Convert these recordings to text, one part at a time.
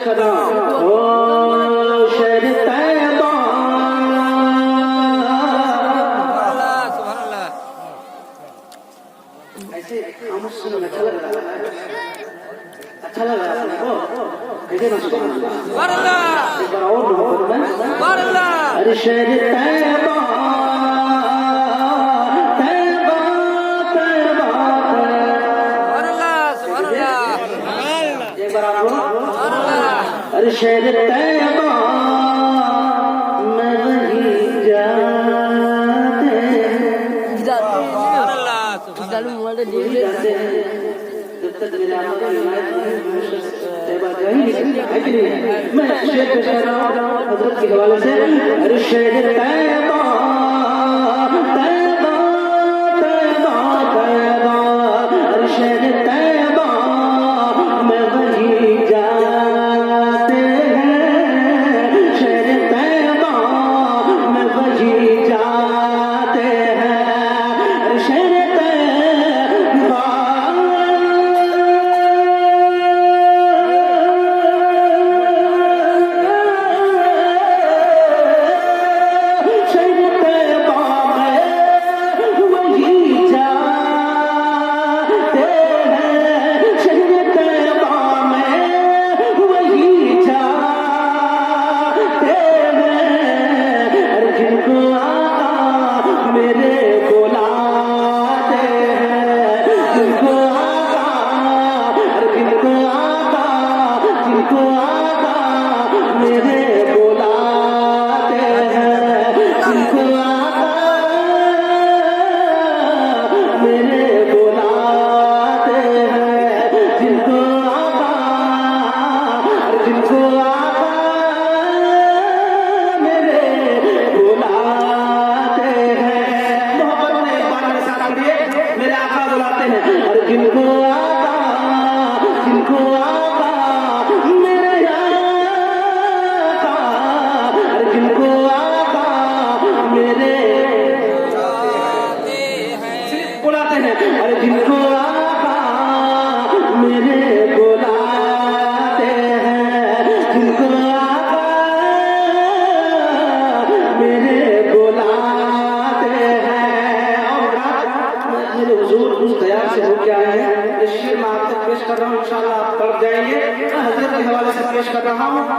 कर रहा हूँ। ओ शहर तैयबा, ऐसे खामोश सुनो, अच्छा लग रहा है, अच्छा लग रहा है आपको? ऐसे ना सुनो, एक बार और मोहब्बत में। अरे शहर तैयबा, अरे शहर तैयबा मैं वहीं जाते जब तक मेरा तैयबा जा ही नहीं, मैं शेर पेश कर रहा हूँ हजरत के हवाले से। अरे शहर तैयबा, तैयबा, तैयबा, तैयबा, अरे शहर तैयबा मैं वहीं जाते हैं, शहर तैयबा मैं वहीं जाते हैं, शहर तैयबा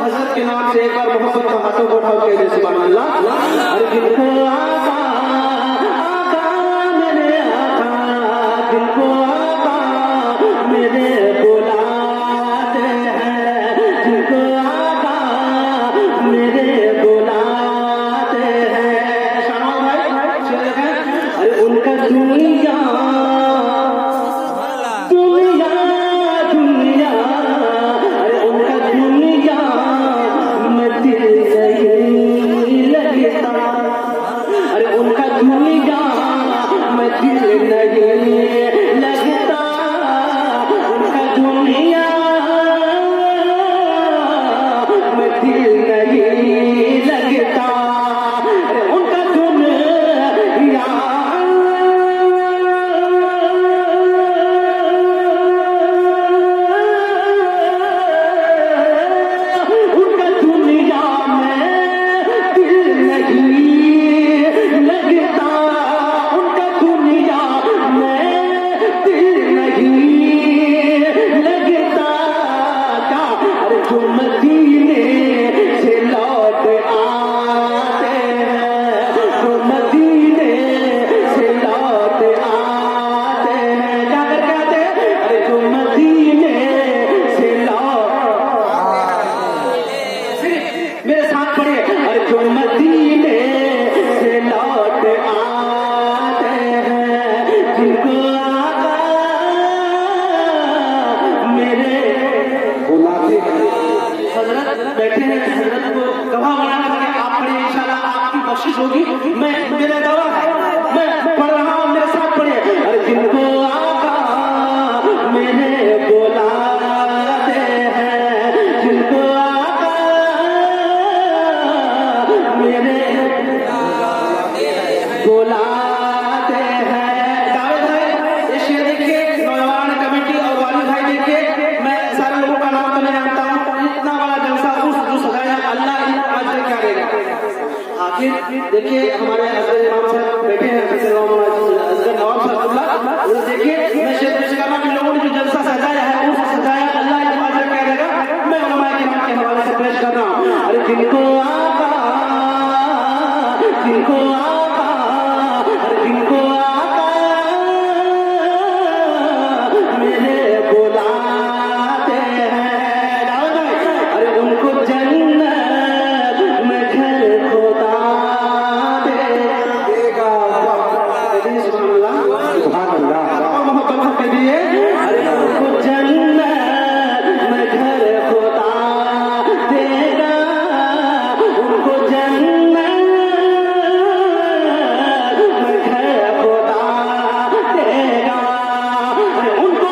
हज़रत के नाम से एक बार मोहब्बत का हाथों को उठा के जैसे सुभान अल्लाह। अरे दिल को आका, आका मेरे आका, दिल को आका मेरे बुलाते हैं, दिल को आका मेरे बुलाते हैं। शानवाल भाई चले गए। अरे उनका दुनिया बैठे हैं, हजरत को गवाह बनाना है, आप पढ़िए इंशाल्लाह आपकी बख्शिश होगी। मैं मेरा दवा है, मैं पढ़ रहा हूँ, मेरे साथ पढ़िए। अरे जिनको आका मेरे बुलाते हैं, जिनको आका मेरे बुलाते हैं। दाऊद भाई ये शेर देखिए, नौजवान कमेटी और वाली भाई देखिए, मैं सारे लोगों का नाम तो नहीं जानता हूँ, इतना बड़ा आखिर देखिए हमारे हजरत इमाम साहब बैठे हैं हजरत नवाब साहब, और देखिए मैं शेर पेश करना कि लोगों ने जो जलसा सजाया है उस सजाया अल्लाह के अजर क्या देगा, मैं उलमा किराम के हवाले से पेश कर रहा हूँ। अरे जिनको आका, जिनको आका, अरे जिनको आका मेरे बुलाते हैं, अरे उनको जन्नत में घर खुदा देगा। सुभान अल्लाह, सुभान अल्लाह, मोहब्बत के लिए अरे उनको जन्नत में घर खुदा देगा, उनको जन्नत में घर खुदा देगा, अरे उनको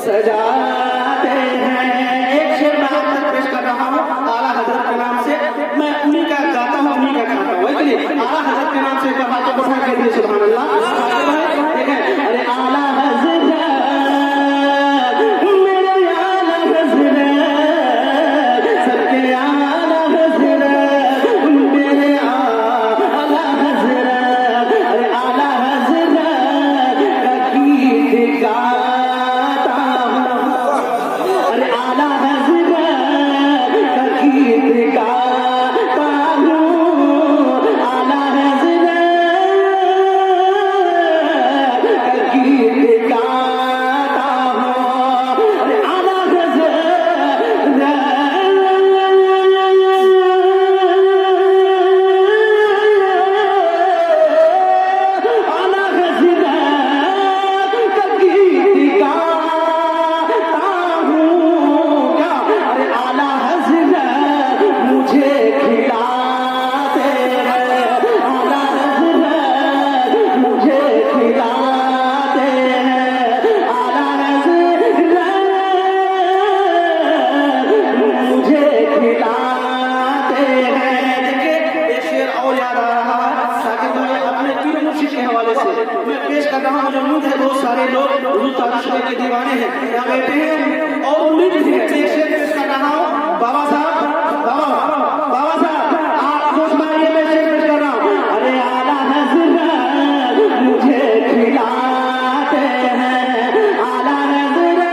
सजाते हैं। एक शेर मैं आप तक पेश कर रहा हूँ आला हजरत के नाम से, मैं उन्हीं का गाता हूँ उन्हीं का खाता हूँ, इसलिए आला हजरत के नाम से एक बार हाथों को उठा के दिए सुभान अल्लाह। देखें अरे आला हजरत मेरे आला हजरत, सबके आला हजरत मेरे आला हजरत, अरे आला हजरत का गीत गाता हूँ, अरे आला हजरत का गीत गाता हूँ, आला हजरत का गीत गाता हूँ, अरे आला आला हजरत का गीत गाता हूँ, क्या अरे आला हजरत मुझे खिलाते हैं, आला हजरत मुझे खिलाते हैं, आला हजरत मुझे खिलाते हैं। देखिए एक शेर और याद आ रहा है साकिब भाई अपने पीर मुर्शिद के हवाले से मैं पेश कर रहा हूँ। मुझे उम्मीद है बहुत सारे लोग हुजूर तारिश के दीवाने हैं, यहाँ बैठे हैं और उम्मीद है एक शेर पेश कर रहा हूँ। बाबा साहब, बाबा साहब आप सोच मारिए, मैं शेर पेश कर रहा हूँ। अरे आला हजरत मुझे खिलाते हैं, आला हजरत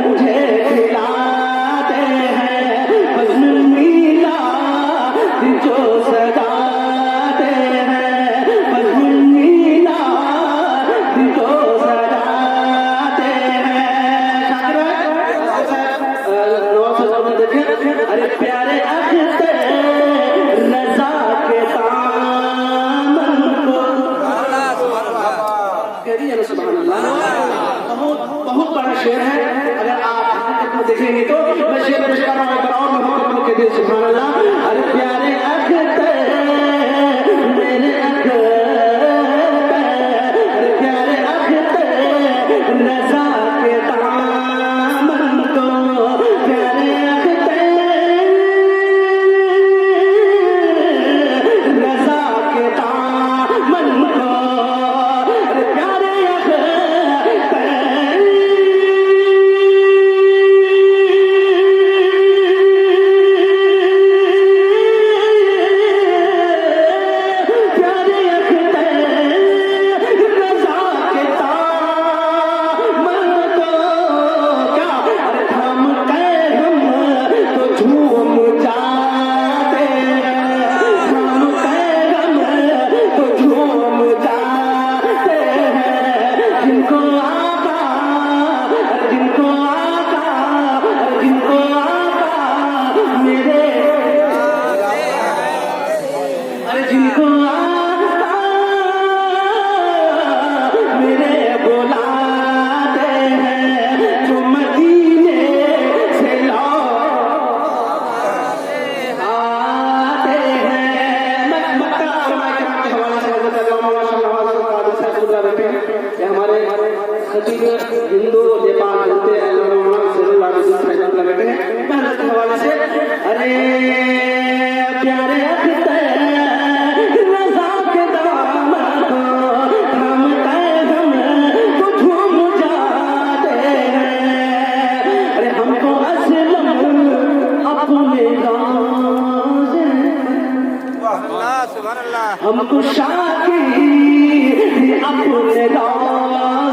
मुझे खिलाते हैं, फजल मीला जो सजाते हैं, फजल मीला जो सजाते हैं। अरे प्यारे अख्तर रजा के दामन को कह दिया ना सुभान अल्लाह। बहुत बड़ा शेर है, अगर आप देखेंगे तो मैं शेर पेश कर रहा हूँ, और मोहब्बत के दिल सुभान अल्लाह। अरे प्यारे अख्तर मेरे अख्तर, अरे प्यारे अख्तर रजा के दामन को, प्यारे अख्तर रजा के दामन को, अरे प्यारे अख्तर अरे जिनको आका मेरे बुलाते हैं जो मदीने से आते हैं। मक्का और मदीना के हवाले से हज़रत अल्लामा ये हमारे खतीब हिंदू नेपाल बनते हैं मेहनत के हवाले से। अरे प्यारे अख्तर रज़ा के दामन को थामते हम तो झूम जाते हैं। अरे हमको असलम अपने गाँव से हमको शादी अपने गाँव